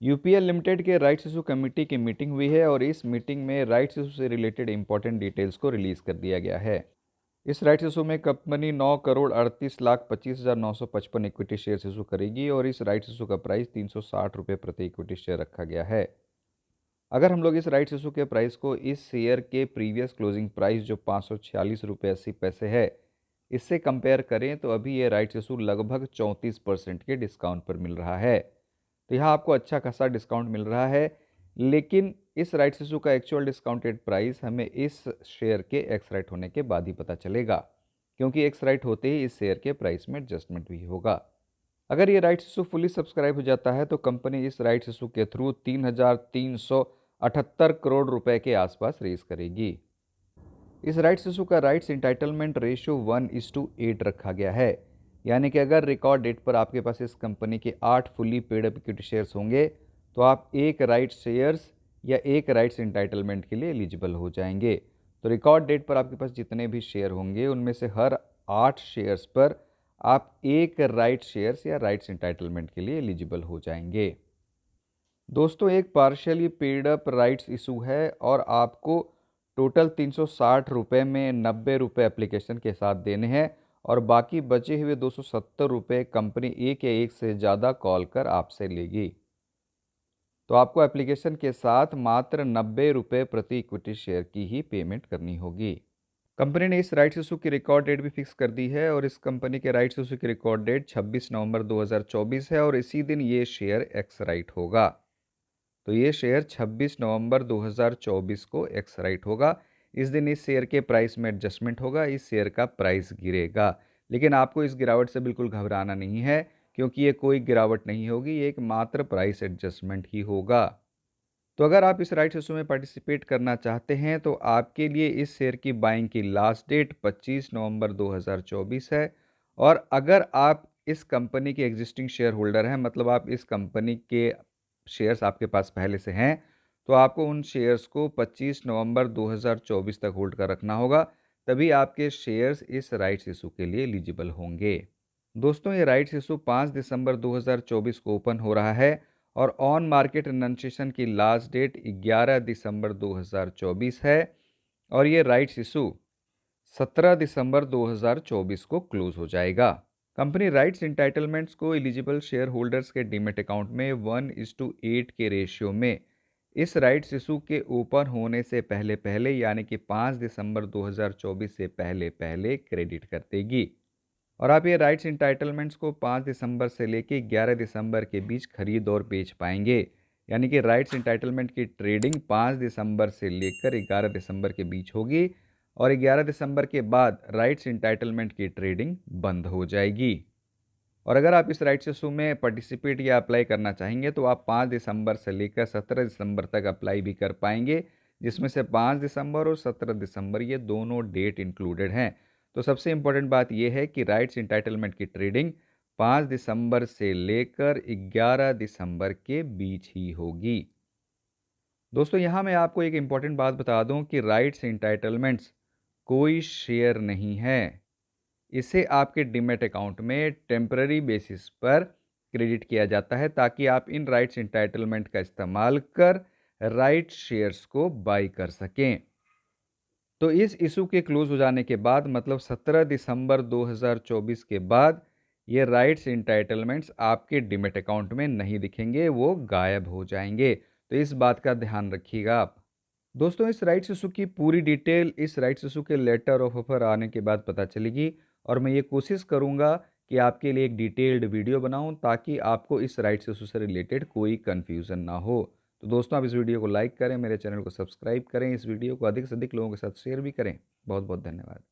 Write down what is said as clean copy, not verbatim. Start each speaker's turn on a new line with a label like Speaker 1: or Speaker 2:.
Speaker 1: UPL limited के rights issue committee की meeting हुई है और इस मीटिंग में राइट्स इशू से रिलेटेड इंपॉर्टेंट डिटेल्स को रिलीज कर दिया गया है। इस राइट्स इशू में कंपनी 9,38,25,955 इक्विटी शेयर्स इशू करेगी और इस राइट्स इशू का प्राइस 360 रुपये प्रति इक्विटी शेयर रखा गया है। अगर हम लोग इस राइट्स इशू के प्राइस को इस शेयर के प्रीवियस क्लोजिंग प्राइस जो 546 रुपये 80 पैसे है, इससे कंपेयर करें तो अभी ये राइट्स इशू लगभग 34% के डिस्काउंट पर मिल रहा है। तो यहाँ आपको अच्छा खासा डिस्काउंट मिल रहा है, लेकिन इस राइट्स इशू का एक्चुअल डिस्काउंटेड प्राइस हमें इस शेयर के एक्स राइट होने के बाद ही पता चलेगा, क्योंकि एक्स राइट होते ही इस शेयर के प्राइस में एडजस्टमेंट भी होगा। अगर ये राइट्स इशू फुली सब्सक्राइब हो जाता है तो कंपनी इस राइट्स इशू के थ्रू 3,378 करोड़ रुपए के आसपास रेज करेगी। इस राइट्स इशू का राइट्स इंटाइटलमेंट रेशियो 1:8 रखा गया है, यानी कि अगर रिकॉर्ड डेट पर आपके पास इस कंपनी के 8 fully paid up equity shares होंगे तो आप एक राइट्स शेयर्स या एक राइट्स इंटाइटलमेंट के लिए एलिजिबल हो जाएंगे। तो रिकॉर्ड डेट पर आपके पास जितने भी शेयर होंगे उनमें से हर 8 शेयर्स पर आप एक राइट शेयर्स या राइट्स इंटाइटलमेंट के लिए एलिजिबल हो जाएंगे। दोस्तों, एक partially paid up rights issue है और आपको टोटल 360 रुपये में 90 रुपये एप्लीकेशन के साथ देने हैं और बाकी बचे हुए 270 रुपये कंपनी एक या एक से ज़्यादा कॉल कर आपसे लेगी। तो आपको एप्लीकेशन के साथ मात्र 90 रुपये प्रति इक्विटी शेयर की ही पेमेंट करनी होगी। कंपनी ने इस राइट्स इशू की रिकॉर्ड डेट भी फिक्स कर दी है और इस कंपनी के राइट्स इशू की रिकॉर्ड डेट 26 नवंबर 2024 है और इसी दिन ये शेयर एक्स राइट होगा। तो ये शेयर 26 नवंबर 2024 को एक्स राइट होगा। इस दिन इस शेयर के प्राइस में एडजस्टमेंट होगा, इस शेयर का प्राइस गिरेगा। लेकिन आपको इस गिरावट से बिल्कुल घबराना नहीं है, क्योंकि ये कोई गिरावट नहीं होगी, ये एक मात्र प्राइस एडजस्टमेंट ही होगा। तो अगर आप इस राइट्स इशू में पार्टिसिपेट करना चाहते हैं तो आपके लिए इस शेयर की बाइंग की लास्ट डेट 25 नवंबर 2024 है। और अगर आप इस कंपनी के एग्जिस्टिंग शेयर होल्डर हैं, मतलब आप इस कंपनी के शेयर्स आपके पास पहले से हैं, तो आपको उन शेयर्स को 25 नवंबर 2024 तक होल्ड कर रखना होगा, तभी आपके शेयर्स इस राइट्स इशू के लिए एलिजिबल होंगे। दोस्तों, ये राइट्स इशू 5 दिसंबर 2024 को ओपन हो रहा है और ऑन मार्केट एनंसिएशन की लास्ट डेट 11 दिसंबर 2024 है और ये राइट्स इशू 17 दिसंबर 2024 को क्लोज हो जाएगा। कंपनी राइट्स इंटाइटलमेंट्स को एलिजिबल शेयर होल्डर्स के डीमेट अकाउंट में 1:8 के रेशियो में इस राइट्स इशू के ओपन होने से पहले पहले, यानी कि 5 दिसंबर 2024 से पहले पहले क्रेडिट कर देगी। और आप ये राइट्स इंटाइटलमेंट्स को 5 दिसंबर से लेके 11 दिसंबर के बीच खरीद और बेच पाएंगे, यानी कि राइट्स इंटाइटलमेंट की ट्रेडिंग 5 दिसंबर से लेकर 11 दिसंबर के बीच होगी और 11 दिसंबर के बाद राइट्स इंटाइटलमेंट की ट्रेडिंग बंद हो जाएगी। और अगर आप इस राइट्स इशू में पार्टिसिपेट या अप्लाई करना चाहेंगे तो आप 5 दिसंबर से लेकर 17 दिसंबर तक अप्लाई भी कर पाएंगे, जिसमें से 5 दिसंबर और 17 दिसंबर ये दोनों डेट इंक्लूडेड हैं। तो सबसे इम्पोर्टेंट बात यह है कि राइट्स इंटाइटलमेंट की ट्रेडिंग 5 दिसंबर से लेकर 11 दिसंबर के बीच ही होगी। दोस्तों, यहाँ मैं आपको एक इम्पॉर्टेंट बात बता दूं कि राइट्स इंटाइटलमेंट्स कोई शेयर नहीं है। इसे आपके डीमैट अकाउंट में टेम्पररी बेसिस पर क्रेडिट किया जाता है ताकि आप इन राइट्स इंटाइटलमेंट का इस्तेमाल कर राइट शेयर्स को बाई कर सकें। तो इस इशू के क्लोज हो जाने के बाद, मतलब 17 दिसंबर 2024 के बाद, ये राइट्स इंटाइटलमेंट्स आपके डीमैट अकाउंट में नहीं दिखेंगे, वो गायब हो जाएंगे। तो इस बात का ध्यान रखिएगा आप। दोस्तों, इस राइट्स इशू की पूरी डिटेल इस राइट्स इशू के लेटर ऑफ ऑफर आने के बाद पता चलेगी और मैं ये कोशिश करूंगा कि आपके लिए एक डिटेल्ड वीडियो बनाऊं ताकि आपको इस राइट्स इशू से रिलेटेड कोई कन्फ्यूज़न ना हो। तो दोस्तों, आप इस वीडियो को लाइक करें, मेरे चैनल को सब्सक्राइब करें, इस वीडियो को अधिक से अधिक लोगों के साथ शेयर भी करें। बहुत बहुत धन्यवाद।